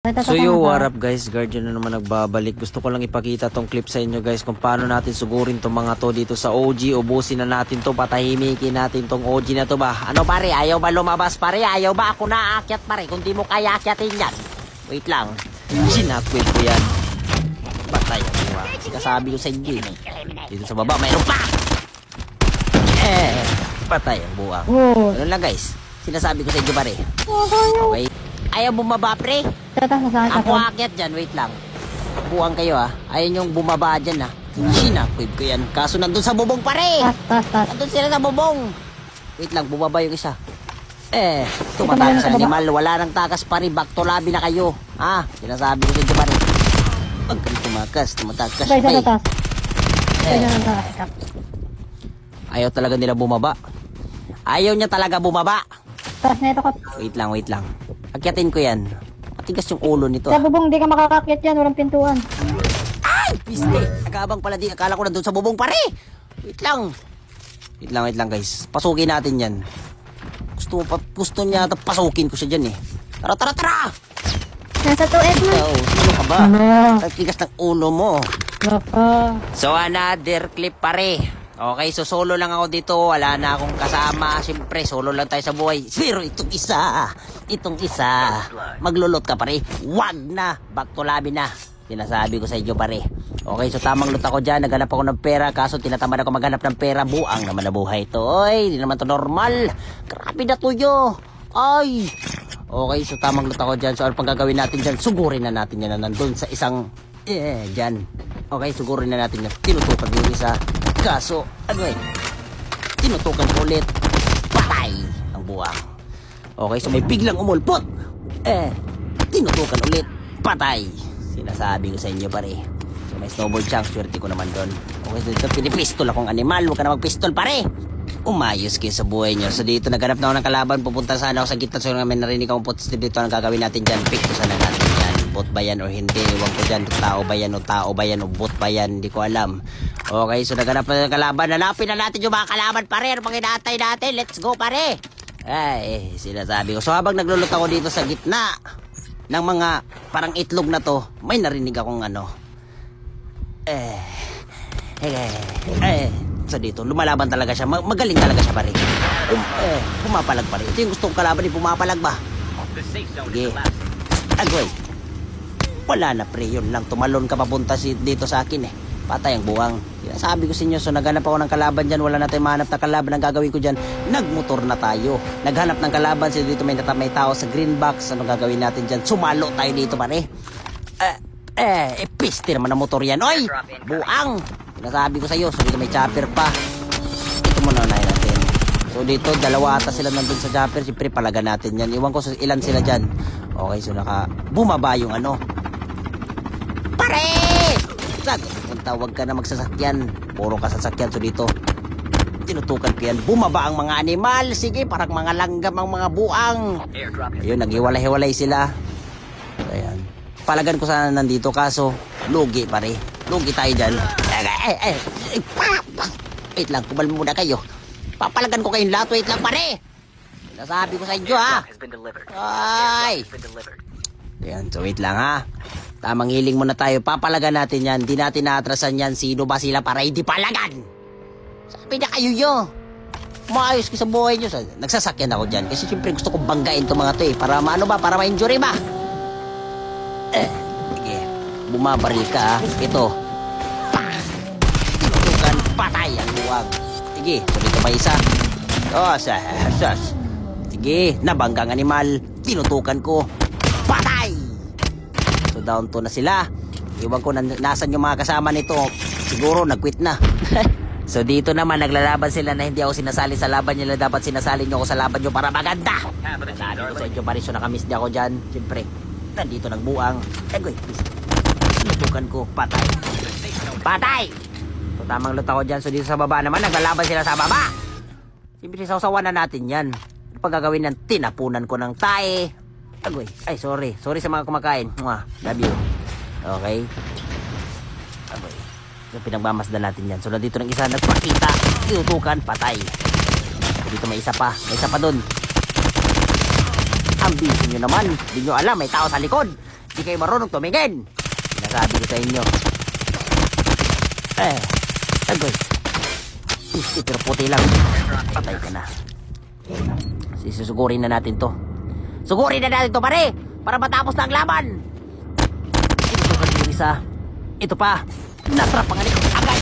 So yo, what up guys, Guardian na naman nagbabalik. Gusto ko lang ipakita tong clip sa inyo guys kung paano natin sugurin tong mga to dito sa OG. Ubusin na natin to, patahimikin natin tong OG na to ba. Ano pare, ayaw ba lumabas pare? Ayaw ba ako naakyat pare? Kung di mo kaya akyatin yan. Wait lang, sinakwit ko yan. Patay ako ba? Sinasabi ko sa inyo. Dito sa baba, mayroon pa! Patay ang buwang. Ano lang guys, sinasabi ko sa inyo pare. Okay, ayaw bumaba pre. Ako aakyat dyan, wait lang. Buwang kayo ha. Ayaw nyong bumaba dyan ha. Sinakwib ko yan. Kaso nandun sa bubong pare. Nandun sila sa bubong. Wait lang, bumaba yung isa. Tumatakas sa animal. Wala nang takas pare. Back to lobby na kayo. Ha? Sinasabi ko sa inyo pare. Huwag kang tumatakas pare. Ayaw talaga nila bumaba. Ayaw niya talaga bumaba. Wait lang. Akyatin ko yan. Matigas yung ulo nito. Sa bubong, di ka makakakyat yan. Walang pintuan. Ay! Piste! Nagabang pala di. Akala ko nandun sa bubong pare. Wait lang guys. Pasukin natin yan. Gusto niya pasukin ko siya dyan eh. Tara! Nasa tuwid mo. Sino ka ba? Matigas ng ulo mo. So another clip pare. Okay, so solo lang ako dito. Wala na akong kasama. Siyempre, solo lang tayo sa buhay. Pero itong isa, maglulot ka pare. Wag na. Back to lobby na. Sinasabi ko sa inyo pare. Okay, so tamang lot ako dyan. Naghanap ako ng pera. Kaso tinatamad ako maghanap ng pera. Buang naman na buhay to. Oy, di naman to normal. Grabe na tuyo. Ay. Okay, so tamang lot ako dyan. So ano pang gagawin natin dyan? Sugurin na natin yan na nandun sa isang dyan. Okay, sugurin na natin yan. Tinutukan yung isa. Kaso, tinutukan ko ulit. Patay ang buwang. Okay, so may biglang umulpot. Tinutukan ulit. Patay. Sinasabi ko sa inyo pare. So may snowball chunk. Swerte ko naman doon. Okay, so dito pinipistol akong animal. Huwag ka na magpistol pare. Umayos kayo sa buhay nyo. So dito naghanap na ako ng kalaban. Pupunta sana ako sa gitna. So may narinig akong putis dito. Ang gagawin natin dyan. Pick ko sana natin yan. Bot ba yan o hindi? Iwan ko dyan. Tao ba yan o bot ba yan? Hindi ko alam. Okay, so naghanap na ng kalaban. Hanapin na natin yung mga kalaban pare. Ano pang inaantay natin? Let's go pare. Ay, sinasabi ko. So habang naglulot ako dito sa gitna ng mga parang itlog na to, may narinig akong so dito, lumalaban talaga siya. Magaling talaga siya pare. Pumapalag pare. Ito yung gusto kong kalaban, pumapalag ba? Sige. Agoy. Wala na pre, yun lang. Tumalon ka papunta dito sa akin eh. Patay ang buwang. Sabi ko sa inyo, so naghanap ako ng kalaban dyan. Wala na tayong mahanap na kalaban. Ang gagawin ko dyan, nagmotor na tayo. Naghanap ng kalaban. So dito may tao sa green box. Ano gagawin natin dyan? Sumalo tayo dito pare. Piste naman ang motor yan. Oy! Buang! Sinasabi ko sa iyo, so dito may chopper pa. Ito muna unahin natin. So dito, dalawa ata sila nandun sa chopper. Siyempre palaga natin yan. Iwan ko sa ilan sila dyan. Okay, so bumaba yung Pare! Huwag ka na magsasakyan. Puro ka sasakyan. So dito, tinutukan ko yan. Bumaba ang mga animal. Sige, parang mga langgam ang mga buang. Ayun, naghiwalay-hiwalay sila. Ayan. Palagan ko sana nandito. Kaso, lugi pare. Lugi tayo dyan. Wait lang, kumalma muna kayo. Papalagan ko kayong lahat. Wait lang pare. Nasabi ko sa inyo ha. Ay. Ayan, so wait lang ha. Tamang hiling muna tayo. Papalagan natin yan. Di natin naatrasan yan. Sino ba sila para hindi palagan? Sabi na kayo yo. Maayos ko sa buhay nyo. Nagsasakyan ako dyan. Kasi siyempre gusto kong banggain itong mga to eh. Para para ma-injury ba? Sige. Bumabaril ka ha. Ito. Tinutukan. Patay ang luwag. Sige. So dito pa isa. Sige. Nabanggang animal. Tinutukan ko. Patay! So down to na sila. Iwan ko nasan yung mga kasama nito. Siguro nag-quit na. So dito naman naglalaban sila na hindi ako sinasali sa laban nila. Dapat sinasali nyo ako sa laban nyo para maganda. Sabi ko sa inyo pare, so nakamiss di ako dyan. Siyempre, nandito nagbuang. Sinutukan ko. Patay! So tamang lot ako dyan. So dito sa baba naman naglalaban sila sa baba. Siyempre sausawan na natin yan. Pag gagawin ng tinapunan ko ng tae. Ay, sorry sa mga kumakain. Love you. Okay. So pinagmamasdan natin yan. So nandito ng isa nagpakita. Tinutukan, patay. So, dito may isa pa doon. Ang busy nyo naman. Hindi nyo alam, may tao sa likod. Di kayo marunong tumingin. Sinasabi ko sa inyo. Agoy. Pero puti lang. Patay ka na. Susugurin na natin to. Sugurin na natin to, pare! Para matapos na ang laban! Ito pa. Natrap ang agad!